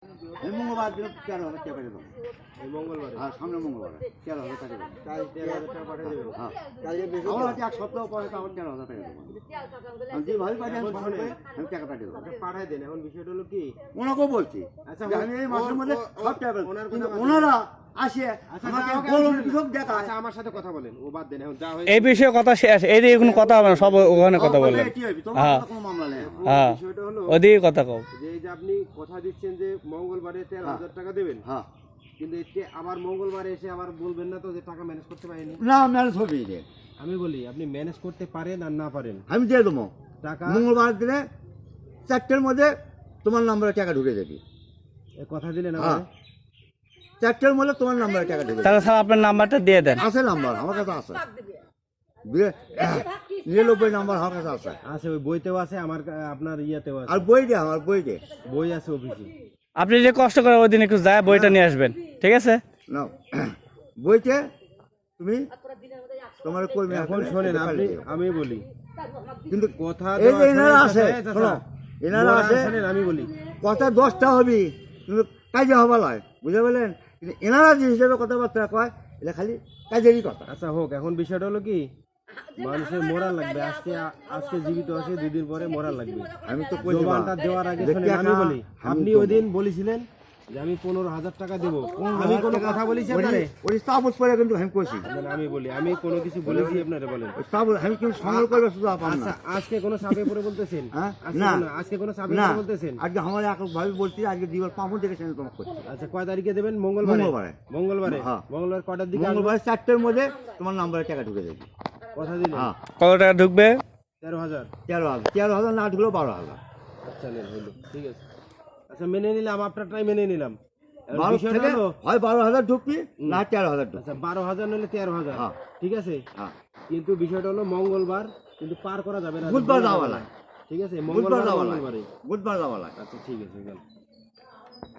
এই মঙ্গলবার দিন 13,000 টাকা পাঠিয়ে দেবো। এই মঙ্গলবার আর সামনে মঙ্গলবার 13,000 টাকা দেবো। কাল 13,000 টাকা পাঠিয়ে দেবেন। হ্যাঁ আমার হাতে এক সপ্তাহ পরে তো আমার 13,000 টাকা দেবো। আমি যেভাবে পাঠিয়ে আমি টাকা পাঠিয়ে দেবো। আচ্ছা পাঠিয়ে দেন। এখন বিষয়টা হলো কি, ওনাকেও বলছি আচ্ছা যে আমি এই মাসের মধ্যে সব টাকা পেলাম। ওনার কিন্তু কথা ওনারা আসে আমাকে বলুন কৃষক দেখা আচ্ছা আমার সাথে কথা বলেন, ও বাদ দেন। এখন যা হয়েছে এই বিষয়ে কথা শেষ, এই দিকে কোনো কথা হবে না, সব ওখানে কথা বললেন। হ্যাঁ কোনো মামলা নেই। হ্যাঁ বিষয়টা হলো ওদিকে কথা কও। যে এই যে আপনি কথা দিচ্ছেন যে মঙ্গলবারে 13,000 টাকা দেবেন, হ্যাঁ কিন্তু এতে আবার মঙ্গলবারে এসে আবার বলবেন না তো যে টাকা ম্যানেজ করতে পারেনি। না ম্যানেজ হবে রে। আমি বলি আপনি ম্যানেজ করতে পারেন আর না পারেন, আমি দিয়ে দেবো টাকা মঙ্গলবার দিনে 4টের মধ্যে তোমার নাম্বারে টাকা ঢুকে যাবে। এ কথা দিলেন হ্যাঁ আমাকে। 4টের মধ্যে তোমার নাম্বারে টাকা ঢুকে যাবে। তাহলে স্যার আপনার নাম্বারটা দিয়ে দেন। আছে নাম্বার আমার কাছে আছে 99 নাম্বার আমার কাছে আছে। আছে ওই বইতেও আছে, আমার আপনার ইয়েতেও আছে, আর বই দে আমার বই দে বই আছে অফিসে। আপনি যে কষ্ট করে ওই দিন একটু যায় বইটা নিয়ে আসবেন, ঠিক আছে? না বইতে তুমি তোমার কর্মী এখন শোনেন আপনি, আমি বলি কিন্তু কথা এই যে দেওয়া এনারা শোনেন, আছে চাচা, শোনো এনারা মোরা আছে শোনেন, আমি বলি কথা 10টা হবে কিন্তু কাজে হবা লয় বুঝতে পারলেন। কিন্তু এনারা যে হিসেবে কথাবার্তা কয় এটা খালি কাজেরই কথা। আচ্ছা হোক। এখন বিষয়টা হলো কি, মানুষের মোরাল লাগবে। আজকে জীবিত আছে, 2 দিন পরে মোরাল লাগবে। আমি তো জবানটা দেওয়ার আগে শোনেন, আমি বলি আপনি ওই দিন বলেছিলেন যে আমি 15,000 টাকা দেবো, আমি কোনো কথা বলেছি আপনারে? ওই সাপোর্ট করে কিন্তু আমি কইছি আমি বলি আমি কোনো কিছু বলেছি আপনারে? বলেন। সাপোর্ট আমি কিন্তু সংগ্রহ করবে শুধু আপনার আচ্ছা আজকে কোনো চাপে পড়ে বলতেছেন? হ্যাঁ? আজকে না। আজকে কোনো চাপে না পড়ে বলতেছেন? আজকে আমার এক ভাবে বলছি আজকে দিবার পাবো দেখে সেটা তোমাকে করছি। আচ্ছা কয় তারিখে দেবেন? মঙ্গলবারে। মঙ্গলবারে। হ্যাঁ। মঙ্গলবার কটার দিকে? মঙ্গলবার 4টের মধ্যে তোমার নাম্বারে টাকা ঢুকে যাবে। কথা দিলেন। হ্যাঁ কত টাকা ঢুকবে? 13,000। 13,000 না ঢুকলেও 12,000। আচ্ছা নেন, হইলো, ঠিক আছে। আচ্ছা মেনে নিলাম, আপনারটাই মেনে নিলাম। এবার 12 বিষয়টা থেকে হলো, হয় 12,000 ঢুকবি না 13,000 ঢুকবি। আচ্ছা 12,000 নিলে 13,000, হ্যাঁ। ঠিক আছে। হ্যাঁ কিন্তু বিষয়টা হলো মঙ্গলবার কিন্তু পার করা যাবে না, বুধবার যাওয়া লাগে। ঠিক আছে। বুধবার যাওয়া লাগে। মঙ্গলবারে। বুধবার যাওয়া লাগে। আচ্ছা ঠিক আছে, গেল।